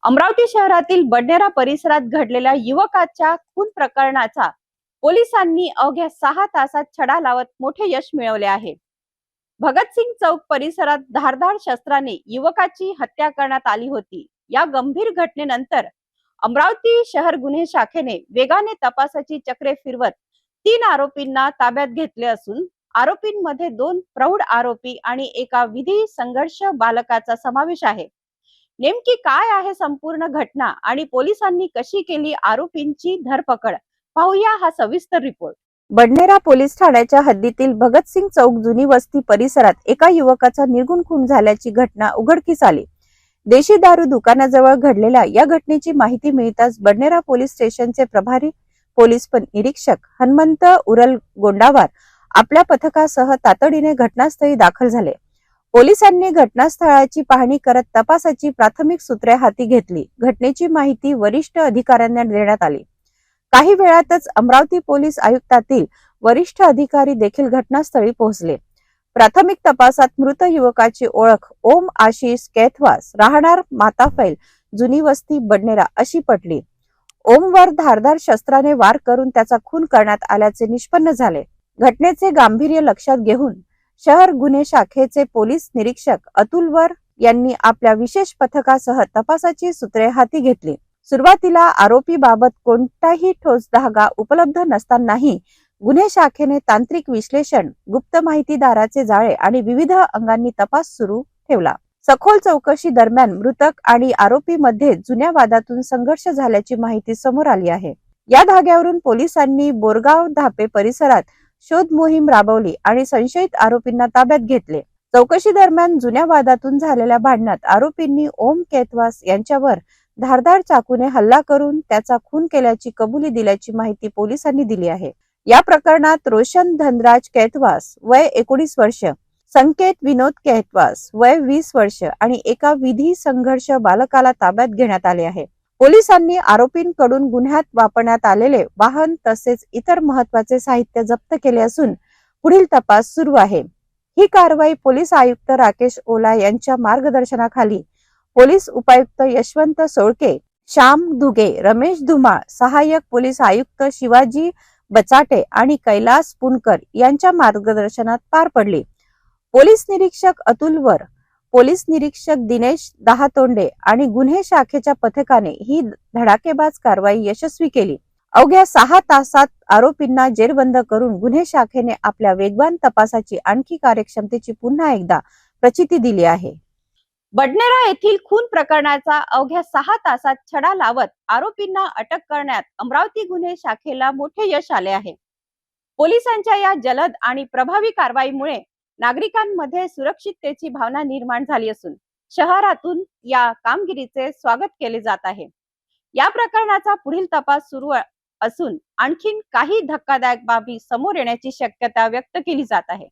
अमरावती शहरातील बडनेरा परिसरात घडलेल्या युवकाच्या खून प्रकरणाचा पोलिसांनी अवघ्या 6 तासात छडा लावत मोठे यश मिळवले आहे। भगतसिंग चौक परिसरात धारदार शस्त्राने युवकाची हत्या करण्यात आली होती। या गंभीर घटनेनंतर अमरावती शहर गुन्हे शाखेने वेगाने तपासाची चक्रे फिरवत 3 आरोपींना ताब्यात घेतले असून आरोपींमध्ये 2 प्रौढ आरोपी आणि एका विधी संघर्ष बालकाचा समावेश आहे। नेमकी काय आहे संपूर्ण घटना आणि पोलिसांनी कशी केली आरोपींची धरपकड, पाहूया हा सविस्तर रिपोर्ट। बडनेरा पोलीस ठाण्याच्या हद्दीतील भगतसिंग चौक जुनी वस्ती परिसरात एका युवकाचा निर्गुण खून झाल्याची घटना उघडकीस आली। देशी दारू दुकानाजवळ घडलेल्या या घटनेची माहिती मिळताच बडनेरा पोलीस स्टेशनचे प्रभारी पोलीस निरीक्षक हनुमंत उरल गोंडावार आपल्या पथकासह तातडीने घटनास्थळी दाखल झाले। पोलिसांनी घटनास्थळाची पाहणी करत तपासाची प्राथमिक सूत्रे हाती घेतली। घटनेची माहिती वरिष्ठ अधिकाऱ्यांना देण्यात आली। काही वेळातच अमरावती पोलीस आयुक्तातील वरिष्ठ अधिकारी देखील घटनास्थळी पोहोचले। प्राथमिक तपासात मृत युवकाची ओळख ओम आशिष कैथवास, राहणार माताफैल, जुनी वस्ती, बडनेरा अशी पटली। ओमवर धारदार शस्त्राने वार करून त्याचा खून करण्यात आल्याचे निष्पन्न झाले। घटनेचे गांभीर्य लक्षात घेऊन शहर गुन्हे शाखेचे पोलीस निरीक्षक अतुल वर यांनी आपल्या विशेष पथकासह तपासाची सूत्रे हाती घेतली। सुरुवातीला आरोपीबाबत कोणताही ठोस धागा उपलब्ध नसतानाही गुन्हे शाखेने तांत्रिक विश्लेषण, गुप्त माहितीदाराचे जाळे आणि विविध अंगांनी तपास सुरू ठेवला। सखोल चौकशी दरम्यान मृतक आणि आरोपीमध्ये जुन्या वादातून संघर्ष झाल्याची माहिती समोर आली आहे। या धाग्यावरून पोलिसांनी बोरगाव धापे परिसरात शोध मोहीम राबवली आणि संशयित आरोपींना ताब्यात घेतले। चौकशी दरम्यान जुन्या वादातून झालेल्या भांडणात आरोपींनी ओम कैथवास यांच्यावर धारदार चाकूने हल्ला करून त्याचा खून केल्याची कबुली दिल्याची माहिती पोलिसांनी दिली आहे। या प्रकरणात रोशन धनराज कैथवास वय 19 वर्ष, संकेत विनोद कैथवास वय 20 वर्ष आणि एका विधी संघर्ष बालकाला ताब्यात घेण्यात आले आहे। पोलिसांनी आरोपींकडून गुन्ह्यात वापरण्यात आलेले वाहन तसेच इतर महत्त्वाचे साहित्य जप्त केले असून पुढील तपास सुरू आहे। ही कारवाई पोलीस आयुक्त राकेश ओला यांच्या मार्गदर्शनाखाली पोलीस उपायुक्त यशवंत सोळके, श्याम दुगे, रमेश धुमाळ, सहाय्यक पोलीस आयुक्त शिवाजी बचाटे आणि कैलास पुणकर यांच्या मार्गदर्शनात पार पडली। पोलीस निरीक्षक अतुल वर, पोलीस निरीक्षक दिनेश दहातोंडे आणि गुन्हे शाखेच्या पथकाने ही धडाकेबाज कारवाई यशस्वी केली। अवघ्या 6 तासात आरोपींना जेरबंद करून गुन्हे शाखेने आपल्या वेगवान तपासाची आणखी कार्यक्षमतेची पुन्हा एकदा प्रचिती दिली आहे। बडनेरा येथील खून प्रकरणाचा अवघ्या 6 तासात छडा लावत आरोपींना अटक करण्यात अमरावती गुन्हे शाखेला मोठे यश आले आहे। पोलिसांच्या या जलद आणि प्रभावी कारवाईमुळे नागरिकांमध्ये सुरक्षिततेची भावना निर्माण झाली असून शहरातून या कामगिरीचे स्वागत केले जात आहे। या प्रकरणाचा पुढील तपास सुरू असून आणखीन काही धक्कादायक बाबी समोर येण्याची शक्यता व्यक्त केली जात आहे।